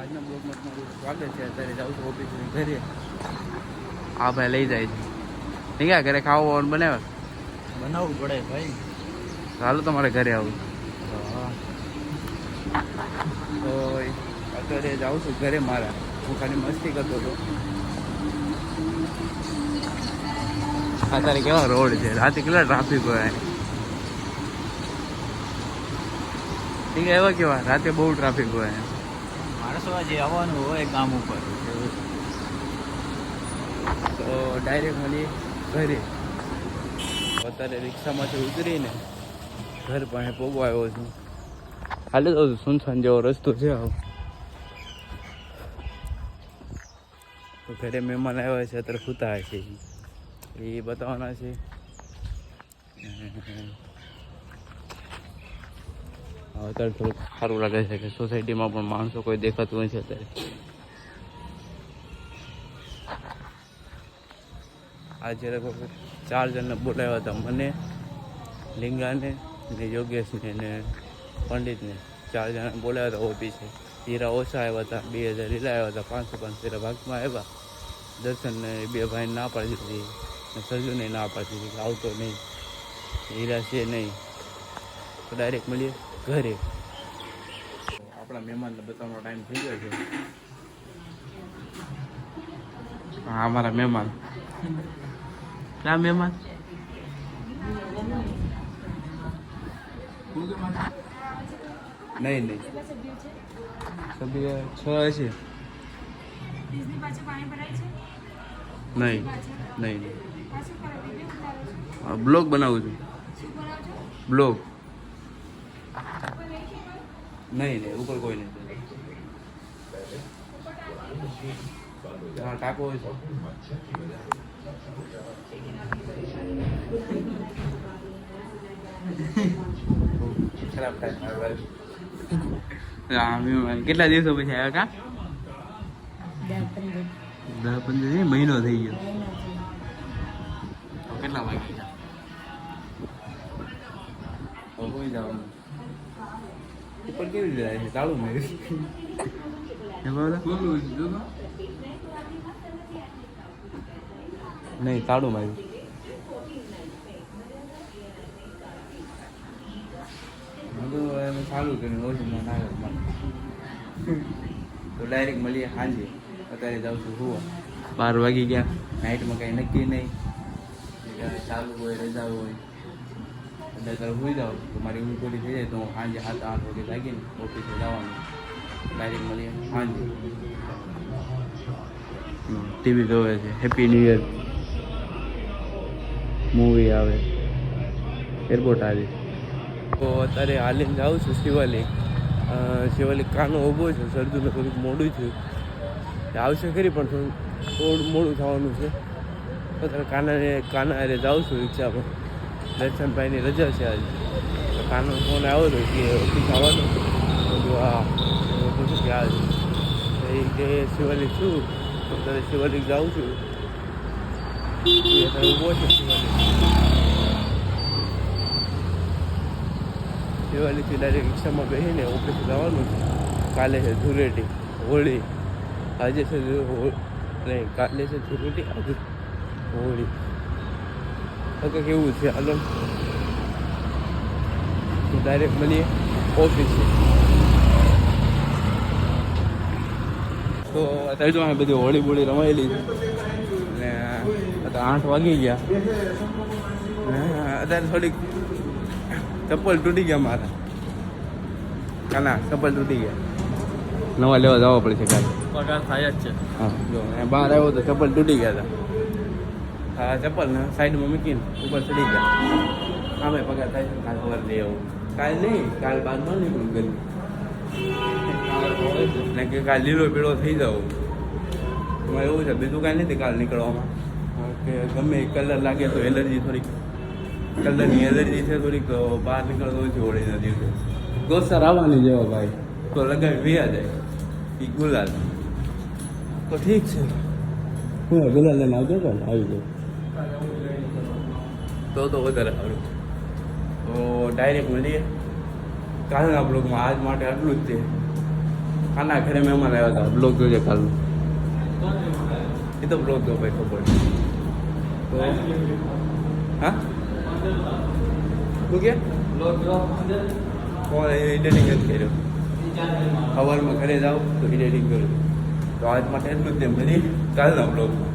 આજના બ્લોગમાં તમારું સ્વાગત છે. અત્યારે જાઉં છું ઓફિસ ઘરે. હા ભાઈ લઈ જાય છે. નહીં ક્યાં ઘરે ખાવાનું બનાવવું પડે ભાઈ. ચાલો તમારે ઘરે આવું. તો અત્યારે જાઉં છું ઘરે મારા. હું ખાલી મસ્તી કરતો હતો. અત્યારે કેવા રોડ છે, રાતે કેટલા ટ્રાફિક હોય. ઠીક એવા કેવા રાતે બહુ ટ્રાફિક હોય. માણસો જે આવવાનું હોય કામ ઉપર તો ડાયરેક્ટ મળીએ ઘરે. અત્યારે રિક્ષામાંથી ઉતરીને ઘર પાસે પહોંચવા આવ્યો છું. હાલે તો સુનસાન જેવો રસ્તો છે. આવો તો ઘરે મહેમાન આવ્યા છે, અત્યારે સૂતા છે એ બતાવવાના છે. અત્યારે થોડુંક સારું લાગે છે કે સોસાયટીમાં પણ માણસો કોઈ દેખાતું નથી અત્યારે. આજે લગભગ 4 જણને બોલાવ્યા હતા, મને, લિંગાને ને યોગેશને ને પંડિતને. 4 જણા બોલાવ્યા હતા ઓફિસે. હીરા ઓછા આવ્યા હતા, 2000 હીરા આવ્યા હતા, 500 હીરા ભાગમાં આવ્યા. દર્શનને 2 ભાઈને ના પાડી દીધી ને સરજુને ના પાડી દીધી કે આવતો નહીં, હીરા છે નહીં. તો ડાયરેક્ટ મળીએ ઘરે. આપણા મહેમાનને બતાવવાનો ટાઈમ થઈ ગયો છે. હા અમારા મહેમાન. ક્યાં મહેમાન? નહીં સભ્ય 6 છે. નહીં બ્લોગ બનાવું છું. બ્લોગ નહીં ઉપર કોઈ નહીં. હા ટાકો હોય છે. ખરાબ થાય. કેટલા દિવસો પછી આવ્યા કા? 10-15 મહિનો થઈ ગયો. કેટલા વાગે કોઈ જવાનું ઉપર કેવી રીતે આવે છે? તાળું માર્યું નહીં, તાળું માર્યું. સારું કર્યું ઓછું ના તો ડાયરેક્ટ મળીએ સાંજે. અત્યારે જાઉં છું હુવા. 12 વાગી ગયા. નાઇટમાં કાંઈ નક્કી નહીં, ચાલુ હોય રજા હોય એટલે અત્યારે સુઈ જાઉં તો મારી ઊંઘ પૂરી થઈ જાય તો હું સાંજે 7-8 વાગે લાગીને ઓફિસે જવાનું. ડાયરેક્ટ મળીએ સાંજે. ટીવી જોવે છે. હેપી ન્યૂ યર મૂવી આવે, એરપોર્ટ આવી. તો અત્યારે હાલીને જાઉં છું શિવાલિક. શિવાલિક કાનો ઊભો છે. સરદુને થોડુંક મોડું થયું. આવશે ખરી પણ થોડું મોડું થવાનું છે. અત્યારે કાના અરે જાઉં છું રિક્ષા પર. દર્શનભાઈની રજા છે આજે. કાનો ફોન આવ્યો હતો કે ઓફિસ આવવાનું. બધું હા પૂછું કે આવે એ કે શિવાલિક છું. તો અત્યારે શિવાલિક જાઉં છું. અત્યારે ઊભો છે શિવાલિકથી ડાયરેક્ટ રિક્ષામાં બેસીને ઓફિસે જવાનું છે. કાલે છે ધૂળેટી, હોળી. આજે છે નહીં, કાલે છે ધૂળેટી, આજે હોળી. તો કેવું છે હાલો. તો ડાયરેક્ટ મળીએ ઓફિસે. તો અત્યારે જો અમે બધી હોળી બોળી રમાયેલી છે અને અત્યારે 8 વાગી ગયા. અત્યારે થોડીક ચપ્પલ તૂટી ગયા મારા. કાના ચપ્પલ તૂટી ગયા, નવા લેવા જવા પડશે કાલે. પગાર થાય જ છે. હા જો બહાર આવ્યો તો ચપ્પલ તૂટી ગયા હતા. હા ચપ્પલ ને સાઈડમાં મૂકીને ઉપર ચડી ગયા. આમે પગાર થાય છે કાલ સવારે લઈ આવું. કાલે નહીં, કાલ બાદ ન નીકળું ગરમી ને કે કાલ લીલો પીળો થઈ જાવ. એમાં એવું છે બીજું કાંઈ નથી કાલ નીકળવામાં કે ગમે કલર લાગે તો એલર્જી થોડીક, કલરની એલર્જી છે થોડીક, તો બહાર નીકળતો ઓછી હોળીના દિવસે. દોસ્તાર આવવાની જેવો ભાઈ તો લગાવી વ્યા જાય એ ગુલાલ. તો ઠીક છે હું ગુલાલ લઈને આવતો હતો આવી ગયો તો વધારે સારું. તો ડાયરેક્ટ મળીએ કાલના બ્લોગમાં. આજ માટે આટલું જ છે. આના ઘરે મહેમાન આવ્યા હતા બ્લોગ જોજે કાલનો એ તો બ્લોગ જો ભાઈ ખબર તો હા શું કે કોણ એડિટિંગ જ કર્યો સવારમાં ઘરે જાઓ તો એડિટિંગ કરું તો આજ માટે એટલું જ તેમ બધી કાલના બ્લોગમાં